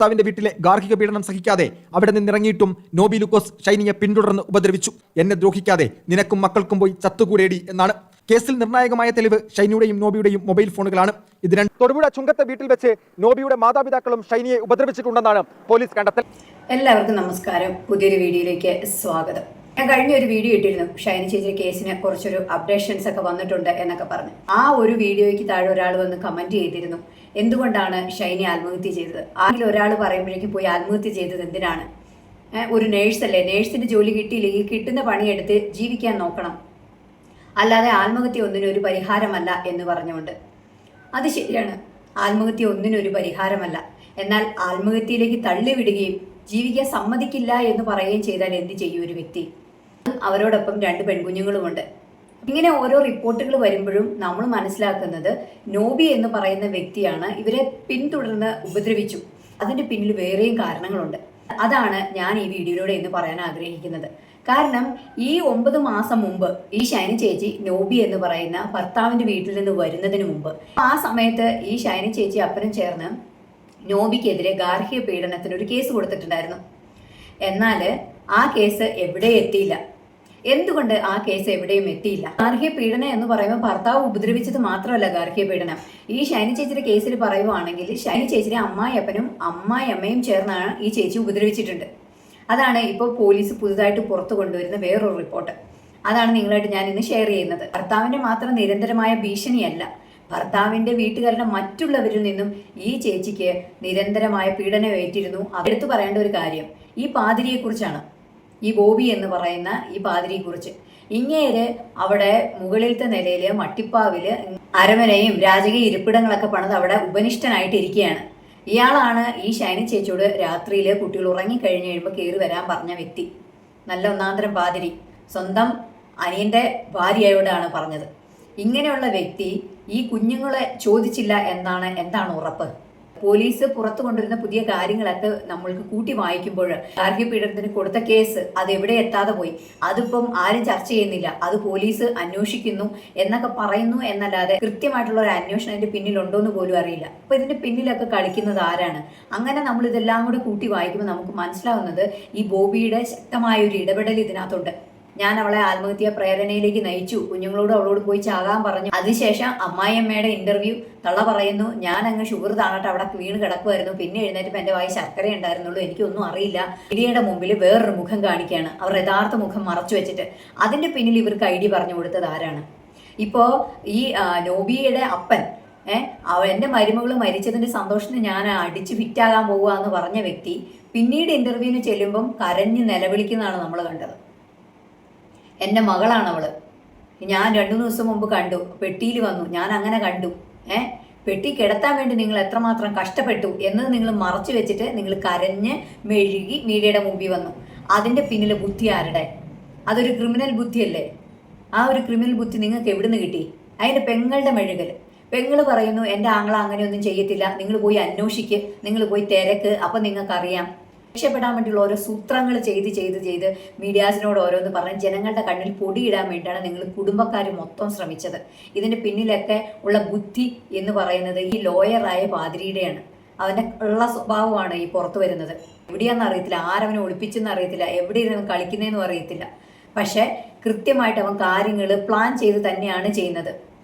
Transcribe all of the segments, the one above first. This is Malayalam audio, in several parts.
ഭർത്താവിന്റെ വീട്ടിലെ ഗാർഹിക പീഡനം സഹിക്കാതെ അവിടെ നിന്നിറങ്ങിയിട്ടും നോബി ലൂക്കോസ് ഷൈനിയെ പിന്തുടർന്ന് ഉപദ്രവിച്ചു. എന്നെ ദ്രോഹിക്കാതെ നിനക്കും മക്കൾക്കും പോയി ചത്തുകൂടേടി എന്നാണ്. കേസിൽ നിർണായകമായ തെളിവ് ഷൈനിയുടെയും നോബിയുടെയും മൊബൈൽ ഫോണുകളാണ്. ഇത് തൊടുപുഴ ചുങ്കത്തെ വീട്ടിൽ വെച്ച് നോബിയുടെ മാതാപിതാക്കളും ഷൈനിയെ ഉപദ്രവിച്ചിട്ടുണ്ടെന്നാണ് പോലീസ് കണ്ടെത്തൽ. എല്ലാവർക്കും നമസ്കാരം. പുതിയൊരു വീഡിയോയിലേക്ക് സ്വാഗതം. ഞാൻ കഴിഞ്ഞ ഒരു വീഡിയോ ഇട്ടിരുന്നു, ഷൈനി ചേച്ചി കേസിന് കുറച്ചൊരു അപ്ഡേഷൻസ് ഒക്കെ വന്നിട്ടുണ്ട് എന്നൊക്കെ പറഞ്ഞു. ആ ഒരു വീഡിയോയ്ക്ക് താഴെ ഒരാൾ വന്ന് കമന്റ് ചെയ്തിരുന്നു, എന്തുകൊണ്ടാണ് ഷൈനി ആത്മഹത്യ ചെയ്തത്. ആരെങ്കിലും ഒരാൾ പറയുമ്പോഴേക്കും പോയി ആത്മഹത്യ ചെയ്തത് എന്തിനാണ്? ഒരു നേഴ്സല്ലേ, നേഴ്സിന്റെ ജോലി കിട്ടിയില്ലെങ്കിൽ കിട്ടുന്ന പണിയെടുത്ത് ജീവിക്കാൻ നോക്കണം, അല്ലാതെ ആത്മഹത്യ ഒന്നിനും ഒരു പരിഹാരമല്ല എന്ന് പറഞ്ഞുകൊണ്ട്. അത് ശരിയാണ്, ആത്മഹത്യ ഒന്നിനും ഒരു പരിഹാരമല്ല. എന്നാൽ ആത്മഹത്യയിലേക്ക് തള്ളിവിടുകയും ജീവിക്കാൻ സമ്മതിക്കില്ല എന്ന് പറയുകയും ചെയ്താൽ എന്ത് ചെയ്യും ഒരു വ്യക്തി? അവരോടൊപ്പം 2 പെൺകുഞ്ഞുങ്ങളുമുണ്ട്. ഇങ്ങനെ ഓരോ റിപ്പോർട്ടുകൾ വരുമ്പോഴും നമ്മൾ മനസ്സിലാക്കുന്നത് നോബി എന്ന് പറയുന്ന വ്യക്തിയാണ് ഇവരെ പിന്തുടർന്ന് ഉപദ്രവിച്ചു. അതിന്റെ പിന്നിൽ വേറെയും കാരണങ്ങളുണ്ട്. അതാണ് ഞാൻ ഈ വീഡിയോയിലൂടെ ഇന്ന് പറയാൻ ആഗ്രഹിക്കുന്നത്. കാരണം ഈ 9 മാസം മുമ്പ് ഈ ഷൈനി ചേച്ചി നോബി എന്ന് പറയുന്ന ഭർത്താവിന്റെ വീട്ടിൽ നിന്ന് വരുന്നതിന് മുമ്പ് ആ സമയത്ത് ഈ ഷൈനി ചേച്ചി അപ്പനും ചേർന്ന് നോബിക്കെതിരെ ഗാർഹിക പീഡനത്തിന് ഒരു കേസ് കൊടുത്തിട്ടുണ്ടായിരുന്നു. എന്നാൽ ആ കേസ് എവിടെ എത്തിയില്ല. എന്തുകൊണ്ട് ആ കേസ് എവിടെയും എത്തിയില്ല? ഗാർഹിക പീഡനം എന്ന് പറയുമ്പോൾ ഭർത്താവ് ഉപദ്രവിച്ചത് മാത്രമല്ല ഗാർഹിക പീഡനം. ഈ ഷൈനി ചേച്ചിയുടെ കേസിൽ പറയുവാണെങ്കിൽ ഷൈനി ചേച്ചിയുടെ അമ്മായിയപ്പനും അമ്മായിയമ്മയും ചേർന്നാണ് ഈ ചേച്ചി ഉപദ്രവിച്ചിട്ടുണ്ട്. അതാണ് ഇപ്പോൾ പോലീസ് പുതുതായിട്ട് പുറത്തു കൊണ്ടുവരുന്ന വേറൊരു റിപ്പോർട്ട്. അതാണ് നിങ്ങളായിട്ട് ഞാൻ ഇന്ന് ഷെയർ ചെയ്യുന്നത്. ഭർത്താവിന്റെ മാത്രം നിരന്തരമായ ഭീഷണിയല്ല, ഭർത്താവിന്റെ വീട്ടുകാരുടെ മറ്റുള്ളവരിൽ നിന്നും ഈ ചേച്ചിക്ക് നിരന്തരമായ പീഡനം ഏറ്റിരുന്നു. എടുത്തു പറയേണ്ട ഒരു കാര്യം ഈ പാതിരിയെ കുറിച്ചാണ്, ഈ ബോബി എന്ന് പറയുന്ന ഈ പാതിരിയെ കുറിച്ച്. ഇങ്ങേര് അവിടെ മുകളിലത്തെ നിലയില് മട്ടിപ്പാവില് അരമനയും രാജകീയ ഇരിപ്പിടങ്ങളൊക്കെ പണിത് അവിടെ ഉപനിഷ്ഠനായിട്ടിരിക്കുകയാണ്. ഇയാളാണ് ഈ ഷൈനി ചേച്ചിയോട് രാത്രിയില് കുട്ടികൾ ഉറങ്ങിക്കഴിഞ്ഞ് കഴിയുമ്പോൾ കയറി വരാൻ പറഞ്ഞ വ്യക്തി. നല്ല ഒന്നാന്തരം പാതിരി സ്വന്തം അനിയന്റെ ഭാര്യയോടാണ് പറഞ്ഞത്. ഇങ്ങനെയുള്ള വ്യക്തി ഈ കുഞ്ഞുങ്ങളെ ചോദിച്ചില്ല എന്താണ് ഉറപ്പ്? പോലീസ് പുറത്തു കൊണ്ടുവരുന്ന പുതിയ കാര്യങ്ങളൊക്കെ നമ്മൾക്ക് കൂട്ടി വായിക്കുമ്പോൾ ഗാർഹിക പീഡനത്തിന് കൊടുത്ത കേസ് അത് എവിടെ എത്താതെ പോയി, അതിപ്പം ആരും ചർച്ച ചെയ്യുന്നില്ല, അത് പോലീസ് അന്വേഷിക്കുന്നു എന്നൊക്കെ പറയുന്നു എന്നല്ലാതെ കൃത്യമായിട്ടുള്ള ഒരു അന്വേഷണം ഇതിന്റെ പിന്നിലുണ്ടോ എന്ന് പോലും അറിയില്ല. അപ്പൊ ഇതിന്റെ പിന്നിലൊക്കെ കളിക്കുന്നത് ആരാണ്? അങ്ങനെ നമ്മൾ ഇതെല്ലാം കൂടി കൂട്ടി വായിക്കുമ്പോൾ നമുക്ക് മനസ്സിലാവുന്നത് ഈ ബോബിയുടെ ശക്തമായ ഒരു ഇടപെടൽ ഇതിനകത്തുണ്ട്. ഞാൻ അവളെ ആത്മഹത്യ പ്രേരണയിലേക്ക് നയിച്ചു, കുഞ്ഞുങ്ങളോട് അവളോട് പോയി ചാകാൻ പറഞ്ഞു. അതിനുശേഷം അമ്മായിയമ്മയുടെ ഇന്റർവ്യൂ തള്ള പറയുന്നു, ഞാൻ അങ്ങ് ഷുഗർ താണിട്ട് അവിടെ വീണ് കിടക്കുമായിരുന്നു, പിന്നെ എഴുന്നേറ്റപ്പോൾ എൻ്റെ വായി ശർക്കര ഉണ്ടായിരുന്നുള്ളൂ, എനിക്കൊന്നും അറിയില്ല. മീഡിയയുടെ മുമ്പിൽ വേറൊരു മുഖം കാണിക്കുകയാണ്, അവർ യഥാർത്ഥ മുഖം മറച്ചു വെച്ചിട്ട്. അതിന്റെ പിന്നിൽ ഇവർക്ക് ഐഡിയ പറഞ്ഞു കൊടുത്തത് ആരാണ്? ഇപ്പോ ഈ നോബിയുടെ അപ്പൻ എൻ്റെ മരുമകൾ മരിച്ചതിന്റെ സന്തോഷത്തിന് ഞാൻ അടിച്ച് ഫിറ്റാകാൻ പോവുക എന്ന് പറഞ്ഞ വ്യക്തി പിന്നീട് ഇന്റർവ്യൂവിന് ചെല്ലുമ്പം കരഞ്ഞ് നിലവിളിക്കുന്നതാണ് നമ്മൾ കണ്ടത്. എൻ്റെ മകളാണ് അവള്, ഞാൻ 2-3 ദിവസം മുമ്പ് കണ്ടു, പെട്ടിയിൽ വന്നു, ഞാൻ അങ്ങനെ കണ്ടു. പെട്ടി കിടത്താൻ വേണ്ടി നിങ്ങൾ എത്രമാത്രം കഷ്ടപ്പെട്ടു എന്നത് നിങ്ങൾ മറച്ചു വെച്ചിട്ട് നിങ്ങൾ കരഞ്ഞ് മെഴുകി മീഡിയയുടെ മുമ്പിൽ വന്നു. അതിൻ്റെ പിന്നിലെ ബുദ്ധി ആരുടെ? അതൊരു ക്രിമിനൽ ബുദ്ധിയല്ലേ? ആ ഒരു ക്രിമിനൽ ബുദ്ധി നിങ്ങൾക്ക് എവിടുന്ന് കിട്ടി? അതിൻ്റെ പെങ്ങളുടെ മെഴുകൽ. പെങ്ങൾ പറയുന്നു, എൻ്റെ ആങ്ങള അങ്ങനെയൊന്നും ചെയ്യത്തില്ല, നിങ്ങൾ പോയി അന്വേഷിക്ക്, നിങ്ങൾ പോയി തിരക്ക്, അപ്പം നിങ്ങൾക്കറിയാം. രക്ഷപ്പെടാൻ വേണ്ടിയുള്ള ഓരോ സൂത്രങ്ങൾ ചെയ്ത് മീഡിയാസിനോട് ഓരോന്ന് പറഞ്ഞ് ജനങ്ങളുടെ കണ്ണിൽ പൊടിയിടാൻ വേണ്ടിയാണ് നിങ്ങൾ കുടുംബക്കാർ മൊത്തം ശ്രമിച്ചത്. ഇതിന്റെ പിന്നിലൊക്കെ ഉള്ള ബുദ്ധി എന്ന് പറയുന്നത് ഈ ലോയറായ പാതിരിയുടെയാണ്. അവന്റെ ഉള്ള സ്വഭാവമാണ് ഈ പുറത്തു വരുന്നത്. എവിടെയാണെന്ന് അറിയത്തില്ല, ആരവനെ ഒളിപ്പിച്ചെന്ന് അറിയത്തില്ല, എവിടെ ഇരുന്ന് അറിയത്തില്ല. അറിയത്തില്ല. പക്ഷെ കൃത്യമായിട്ട് അവൻ കാര്യങ്ങൾ പ്ലാൻ ചെയ്ത് തന്നെയാണ് ചെയ്യുന്നത്.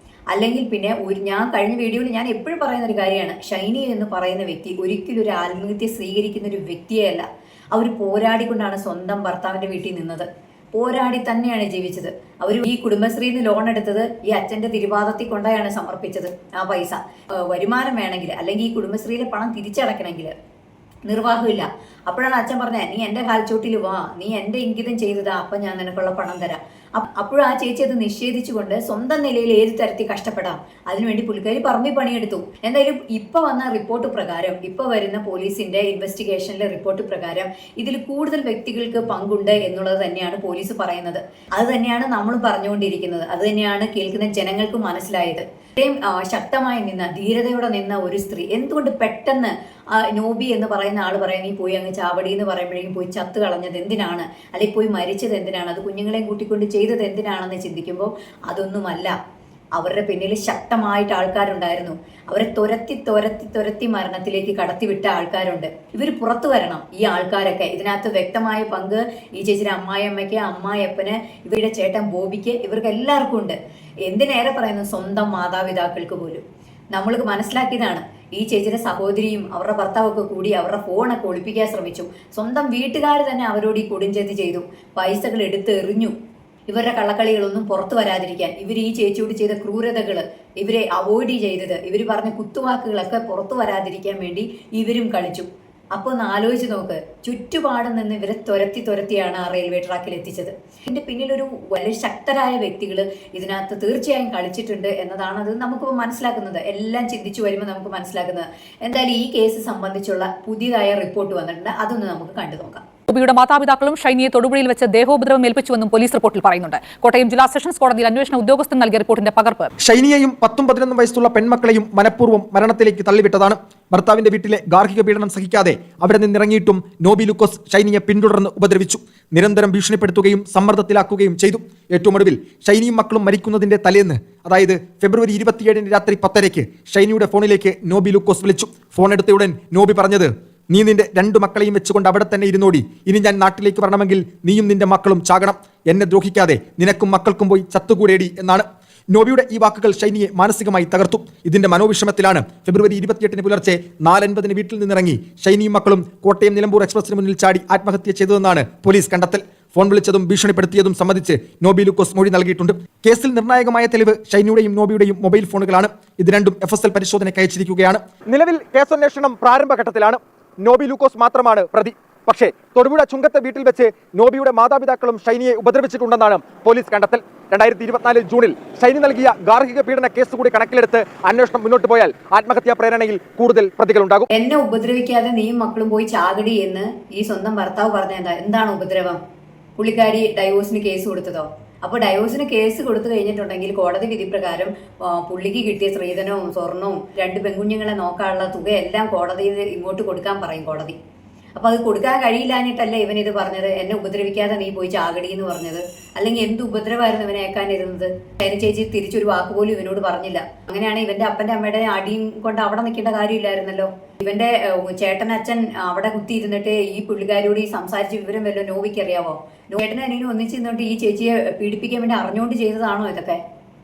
അല്ലെങ്കിൽ പിന്നെ ഞാൻ കഴിഞ്ഞ വീഡിയോയിൽ ഞാൻ എപ്പോഴും പറയുന്ന ഒരു കാര്യമാണ്, ഷൈനി എന്ന് പറയുന്ന വ്യക്തി ഒരിക്കലും ഒരു ആത്മഹത്യ സ്വീകരിക്കുന്ന ഒരു വ്യക്തിയല്ല. അവർ പോരാടിക്കൊണ്ടാണ് സ്വന്തം ഭർത്താവിന്റെ വീട്ടിൽ നിന്നത്, പോരാടി തന്നെയാണ് ജീവിച്ചത്. അവർ ഈ കുടുംബശ്രീന്ന് ലോൺ എടുത്തത് ഈ അച്ഛന്റെ തിരുവാതത്തിൽ കൊണ്ടായാണ് സമർപ്പിച്ചത്. ആ പൈസ വരുമാനം വേണമെങ്കിൽ അല്ലെങ്കിൽ ഈ കുടുംബശ്രീയിലെ പണം തിരിച്ചടക്കണമെങ്കിൽ നിർവാഹമില്ല. അപ്പോഴാണ് അച്ഛൻ പറഞ്ഞത്, നീ എൻ്റെ കാൽച്ചോട്ടിൽ വാ, നീ എൻ്റെ ഇംഗിതം ചെയ്തതാ, അപ്പം ഞാൻ നിനക്കുള്ള പണം തരാം. അപ്പോഴും ആ ചേച്ചി അത് നിഷേധിച്ചുകൊണ്ട് സ്വന്തം നിലയിൽ ഏത് തരത്തിൽ കഷ്ടപ്പെടാം അതിനുവേണ്ടി പുള്ളിക്കാരി പറമ്പിൽ പണിയെടുത്തു. എന്തായാലും ഇപ്പൊ വന്ന റിപ്പോർട്ട് പ്രകാരം, ഇപ്പൊ വരുന്ന പോലീസിന്റെ ഇൻവെസ്റ്റിഗേഷനിലെ റിപ്പോർട്ട് പ്രകാരം ഇതിൽ കൂടുതൽ വ്യക്തികൾക്ക് പങ്കുണ്ട് എന്നുള്ളത് തന്നെയാണ് പോലീസ് പറയുന്നത്. അത് തന്നെയാണ് നമ്മൾ പറഞ്ഞുകൊണ്ടിരിക്കുന്നത്, അത് തന്നെയാണ് കേൾക്കുന്ന ജനങ്ങൾക്ക് മനസ്സിലായത്. ഇത്രയും ശക്തമായി നിന്ന, ധീരതയോടെ നിന്ന ഒരു സ്ത്രീ എന്തുകൊണ്ട് പെട്ടെന്ന് നോബി എന്ന് പറയുന്ന ആൾ പറയാൻ നീ പോയി അങ്ങ് ചാവടി എന്ന് പറയുമ്പോഴേക്കും പോയി ചത്ത് കളഞ്ഞത് എന്തിനാണ്, അല്ലെങ്കിൽ പോയി മരിച്ചത് എന്തിനാണ്, അത് കുഞ്ഞുങ്ങളെയും കൂട്ടിക്കൊണ്ട് ചെയ്തത് എന്തിനാണെന്ന് ചിന്തിക്കുമ്പോൾ അതൊന്നുമല്ല. അവരുടെ പിന്നിൽ ശക്തമായിട്ട് ആൾക്കാരുണ്ടായിരുന്നു. അവരെ തുരത്തി മരണത്തിലേക്ക് കടത്തിവിട്ട ആൾക്കാരുണ്ട്. ഇവർ പുറത്തു വരണം. ഈ ആൾക്കാരൊക്കെ ഇതിനകത്ത് വ്യക്തമായ പങ്ക് ഈ ചേച്ചിയുടെ അമ്മായിയമ്മയ്ക്ക്, അമ്മായിയപ്പന്, ഇവരുടെ ചേട്ടൻ ബോബിക്ക്, ഇവർക്ക് എല്ലാവർക്കും ഉണ്ട്. എന്തിനേറെ പറയുന്നു, സ്വന്തം മാതാപിതാക്കൾക്ക് പോലും. നമ്മൾക്ക് മനസ്സിലാക്കിയതാണ്. ഈ ചേച്ചിയുടെ സഹോദരിയും അവരുടെ ഭർത്താവൊക്കെ കൂടി അവരുടെ ഫോണൊക്കെ ഒളിപ്പിക്കാൻ ശ്രമിച്ചു. സ്വന്തം വീട്ടുകാർ തന്നെ അവരോട് ഈ കൊടുംചതി ചെയ്തു. പൈസകൾ എടുത്ത് എറിഞ്ഞു. ഇവരുടെ കള്ളക്കളികളൊന്നും പുറത്തു വരാതിരിക്കാൻ, ഇവർ ഈ ചേച്ചിയോട് ചെയ്ത ക്രൂരതകൾ, ഇവരെ അവോയ്ഡ് ചെയ്തത്, ഇവർ പറഞ്ഞ കുത്തുവാക്കുകളൊക്കെ പുറത്തു വരാതിരിക്കാൻ വേണ്ടി ഇവരും കളിച്ചു. അപ്പോൾ ഒന്ന് ആലോചിച്ച് നോക്ക്, ചുറ്റുപാടും നിന്ന് ഇവരെ തുരത്തിയാണ് ആ റെയിൽവേ ട്രാക്കിൽ എത്തിച്ചത്. ഇതിന്റെ പിന്നിലൊരു വളരെ ശക്തരായ വ്യക്തികൾ ഇതിനകത്ത് തീർച്ചയായും കളിച്ചിട്ടുണ്ട് എന്നതാണ് അത് നമുക്ക് മനസ്സിലാക്കുന്നത്. എല്ലാം ചിന്തിച്ചു വരുമ്പോൾ നമുക്ക് മനസ്സിലാക്കുന്നത്. എന്തായാലും ഈ കേസ് സംബന്ധിച്ചുള്ള പുതിയതായ റിപ്പോർട്ട് വന്നിട്ടുണ്ട്. അതൊന്ന് നമുക്ക് കണ്ടു നോക്കാം. നോബിയുടെ മാതാപിതാക്കളും ഷൈനിയെ തൊടുപുഴയിൽ വെച്ച് ദേഹോപദ്രവം ഏൽപ്പിച്ചുവെന്നും പോലീസ് റിപ്പോർട്ടിൽ പറയുന്നുണ്ട്. കോട്ടയം ജില്ലാ സെഷൻസ് കോടതിയിൽ അന്വേഷണ ഉദ്യോഗസ്ഥൻ നൽകിയ റിപ്പോർട്ടിന്റെ പകർപ്പ്. ഷൈനിയെയും 10-11 വയസ്സുള്ള പെൺമക്കളെയും മനഃപൂർവ്വം മരണത്തിലേക്ക് തള്ളിവിട്ടതാണ്. ഭർത്താവിന്റെ വീട്ടിലെ ഗാർഹിക പീഡനം സഹിക്കാതെ അവിടെ നിന്നിറങ്ങിയിട്ടും നോബി ലൂക്കോസ് ഷൈനിയെ പിന്തുടർന്ന് ഉപദ്രവിച്ചു. നിരന്തരം ഭീഷണിപ്പെടുത്തുകയും സമ്മർദ്ദത്തിലാക്കുകയും ചെയ്തു. ഏറ്റവും ഒടുവിൽ ഷൈനിയും മക്കളും മരിക്കുന്നതിന്റെ തലേന്ന്, അതായത് ഫെബ്രുവരി 27 രാത്രി 10:30 ഷൈനിയുടെ ഫോണിലേക്ക് നോബി ലൂക്കോസ് വിളിച്ചു. ഫോൺ എടുത്തയുടൻ നോബി പറഞ്ഞത്, നീ നിന്റെ 2 മക്കളെയും വെച്ചുകൊണ്ട് അവിടെ തന്നെ ഇരുന്നോടി. ഇനി ഞാൻ നാട്ടിലേക്ക് വരണമെങ്കിൽ നീയും നിന്റെ മക്കളും ചാകണം. എന്നെ ദ്രോഹിക്കാതെ നിനക്കും മക്കൾക്കും പോയി ചത്തുകൂടേടി എന്നാണ്. നോബിയുടെ ഈ വാക്കുകൾ ഷൈനിയെ മാനസികമായി തകർത്തു. ഇതിന്റെ മനോവിഷമത്തിലാണ് ഫെബ്രുവരി 28 പുലർച്ചെ 4:50 വീട്ടിൽ നിന്നിറങ്ങി ഷൈനിയും മക്കളും കോട്ടയം നിലമ്പൂർ എക്സ്പ്രസിന് മുന്നിൽ ചാടി ആത്മഹത്യ ചെയ്തതെന്നാണ് പോലീസ് കണ്ടെത്തൽ. ഫോൺ വിളിച്ചതും ഭീഷണിപ്പെടുത്തിയതും സംബന്ധിച്ച് നോബി ലൂക്കോസ് മൊഴി നൽകിയിട്ടുണ്ട്. കേസിൽ നിർണായകമായ തെളിവ് ഷൈനിയുടെയും നോബിയുടെയും മൊബൈൽ ഫോണുകളാണ്. ഇത് രണ്ടും FSL പരിശോധനയ്ക്ക് അയച്ചിരിക്കുകയാണ്. നിലവിൽ കേസന്വേഷണം പ്രാരംഭഘട്ടത്തിലാണ്. നോബി ലൂക്കോസ് മാത്രമാണ് പ്രതി. പക്ഷേ തൊടുപുഴ ചുങ്കത്തെ വീട്ടിൽ വെച്ച് നോബിയുടെ മാതാപിതാക്കളും ഷൈനിയെ ഉപദ്രവിച്ചിട്ടുണ്ടെന്നാണ് പോലീസ് കണ്ടെത്തൽ. 2024 ജൂണിൽ ഷൈനി നൽകിയ ഗാർഹിക പീഡന കേസ് കൂടി കണക്കിലെടുത്ത് അന്വേഷണം മുന്നോട്ട് പോയാൽ ആത്മഹത്യാ പ്രേരണയിൽ കൂടുതൽ പ്രതികളുണ്ടാകും. എന്നെ ഉപദ്രവിക്കാതെ നീയും മക്കളും പോയി ചാകടി എന്ന് ഈ സ്വന്തം ഭർത്താവ് പറഞ്ഞ എന്താണ് ഉപദ്രവം? പുള്ളിക്കാരി ഡൈവോഴ്സിന് കേസ് കൊടുത്തതോ? അപ്പോൾ ഡൈവോഴ്സിന് കേസ് കൊടുത്തു കഴിഞ്ഞിട്ടുണ്ടെങ്കിൽ കോടതി വിധി പ്രകാരം പുള്ളിക്ക് കിട്ടിയ സ്ത്രീധനവും സ്വർണവും 2 പെൺകുഞ്ഞുങ്ങളെ നോക്കാനുള്ള തുകയെല്ലാം കോടതിയിൽ ഇങ്ങോട്ട് കൊടുക്കാൻ പറയും കോടതി. അപ്പോൾ അത് കൊടുക്കാൻ കഴിയില്ലാഞ്ഞിട്ടല്ലേ ഇവൻ ഇത് പറഞ്ഞത്, എന്നെ ഉപദ്രവിക്കാതെ നീ പോയി ചാകടി എന്ന് പറഞ്ഞത്? അല്ലെങ്കിൽ എന്ത് ഉപദ്രവമായിരുന്നു ഇവനെ ഏക്കാനിരുന്നത്? ഷൈനി ചേച്ചി തിരിച്ചൊരു വാക്ക് പോലും ഇവനോട് പറഞ്ഞില്ല. അങ്ങനെയാണ് ഇവന്റെ അപ്പന്റെ അമ്മയുടെ അടിയും കൊണ്ട് അവിടെ നിൽക്കേണ്ട കാര്യമില്ലായിരുന്നല്ലോ. ഇവന്റെ ചേട്ടൻ അച്ഛൻ അവിടെ കുത്തിയിരുന്നിട്ട് ഈ പുള്ളിക്കാരോട് ഈ സംസാരിച്ച വിവരം വല്ലതും നോബിക്ക് അറിയാവോ? ചേട്ടനും അനിയനും ഒന്നിച്ചിരുന്നിട്ട് ഈ ചേച്ചിയെ പീഡിപ്പിക്കാൻ വേണ്ടി അറിഞ്ഞുകൊണ്ട് ചെയ്തതാണോ ഇതൊക്കെ?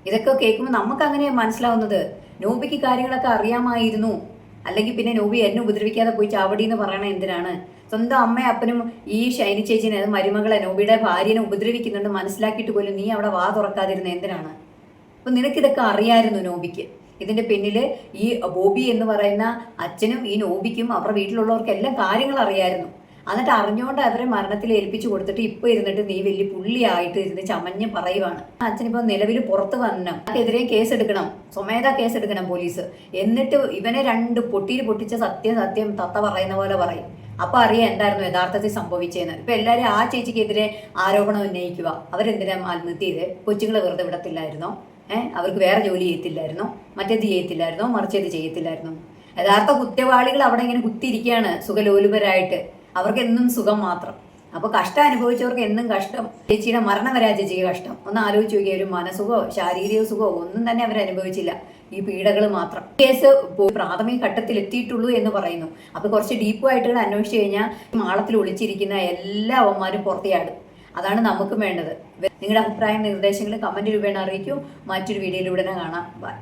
ഇതൊക്കെ കേൾക്കുമ്പോൾ നമുക്ക് അങ്ങനെ മനസ്സിലാവുന്നത് നോബിക്ക് കാര്യങ്ങളൊക്കെ അറിയാമായിരുന്നു. അല്ലെങ്കിൽ പിന്നെ നോബി എന്നെ ഉപദ്രവിക്കാതെ പോയി ചാവടി എന്ന് പറയണത് എന്തിനാണ്? സ്വന്തം അമ്മയും അപ്പനും ഈ ഷൈനി ചേച്ചിനെ, മരുമകളെ, നോബിയുടെ ഭാര്യനെ ഉപദ്രവിക്കുന്നുണ്ട് മനസ്സിലാക്കിയിട്ട് പോലും നീ അവിടെ വാ തുറക്കാതിരുന്ന എന്തിനാണ്? അപ്പം നിനക്കിതൊക്കെ അറിയായിരുന്നു നോബിക്ക്. ഇതിന്റെ പിന്നിൽ ഈ ബോബി എന്ന് പറയുന്ന അച്ഛനും ഈ നോബിക്കും അവരുടെ വീട്ടിലുള്ളവർക്കെല്ലാം കാര്യങ്ങൾ അറിയായിരുന്നു. എന്നിട്ട് അറിഞ്ഞുകൊണ്ട് അവരെ മരണത്തിൽ ഏൽപ്പിച്ചു കൊടുത്തിട്ട് ഇപ്പൊ ഇരുന്നിട്ട് നീ വലിയ പുള്ളിയായിട്ട് ഇരുന്ന് ചമഞ്ഞ് പറയുവാണ്. അച്ഛനിപ്പോ നിലവിൽ പുറത്ത് വരണം, എതിരെ കേസെടുക്കണം, സ്വമേധ കേസെടുക്കണം പോലീസ്. എന്നിട്ട് ഇവനെ 2 പൊട്ടിയിൽ പൊട്ടിച്ച സത്യം തത്ത പറയുന്ന പോലെ പറയും. അപ്പൊ അറിയാം എന്തായിരുന്നു യഥാർത്ഥത്തിൽ സംഭവിച്ചതെന്ന്. ഇപ്പൊ എല്ലാവരും ആ ചേച്ചിക്കെതിരെ ആരോപണം ഉന്നയിക്കുക. അവരെന്തിനാ ആത്മഹത്യ ചെയ്ത്? കൊച്ചുങ്ങളെ വെറുതെ വിടത്തില്ലായിരുന്നോ? അവർക്ക് വേറെ ജോലി ചെയ്യത്തില്ലായിരുന്നോ? മറ്റേത് ചെയ്യത്തില്ലായിരുന്നോ? മറിച്ചത് ചെയ്യത്തില്ലായിരുന്നോ? യഥാർത്ഥ കുറ്റവാളികൾ അവിടെ ഇങ്ങനെ കുത്തിയിരിക്കുകയാണ് സുഖലോലുപരായിട്ട്. അവർക്ക് എന്നും സുഖം മാത്രം. അപ്പോൾ കഷ്ടം അനുഭവിച്ചവർക്ക് എന്നും കഷ്ടം. ചേച്ചിയുടെ മരണം വരെ ചേച്ചിക്ക് കഷ്ടം. ഒന്ന് ആലോചിച്ച് നോക്കിയ ഒരു മനസുഖമോ ശാരീരിക സുഖമോ ഒന്നും തന്നെ അവർ അനുഭവിച്ചില്ല. ഈ പീഡകൾ മാത്രം. കേസ് പ്രാഥമിക ഘട്ടത്തിൽ എത്തിയിട്ടുള്ളൂ എന്ന് പറയുന്നു. അപ്പോൾ കുറച്ച് ഡീപ്പായിട്ട് അന്വേഷിച്ച് കഴിഞ്ഞാൽ മാളത്തിൽ ഒളിച്ചിരിക്കുന്ന എല്ലാ അവന്മാരും പുറത്തെയാടും. അതാണ് നമുക്കും വേണ്ടത്. നിങ്ങളുടെ അഭിപ്രായം, നിർദ്ദേശങ്ങൾ കമന്റ് രൂപേണ അറിയിക്കൂ. മറ്റൊരു വീഡിയോയിലൂടെ കാണാം. ബൈ.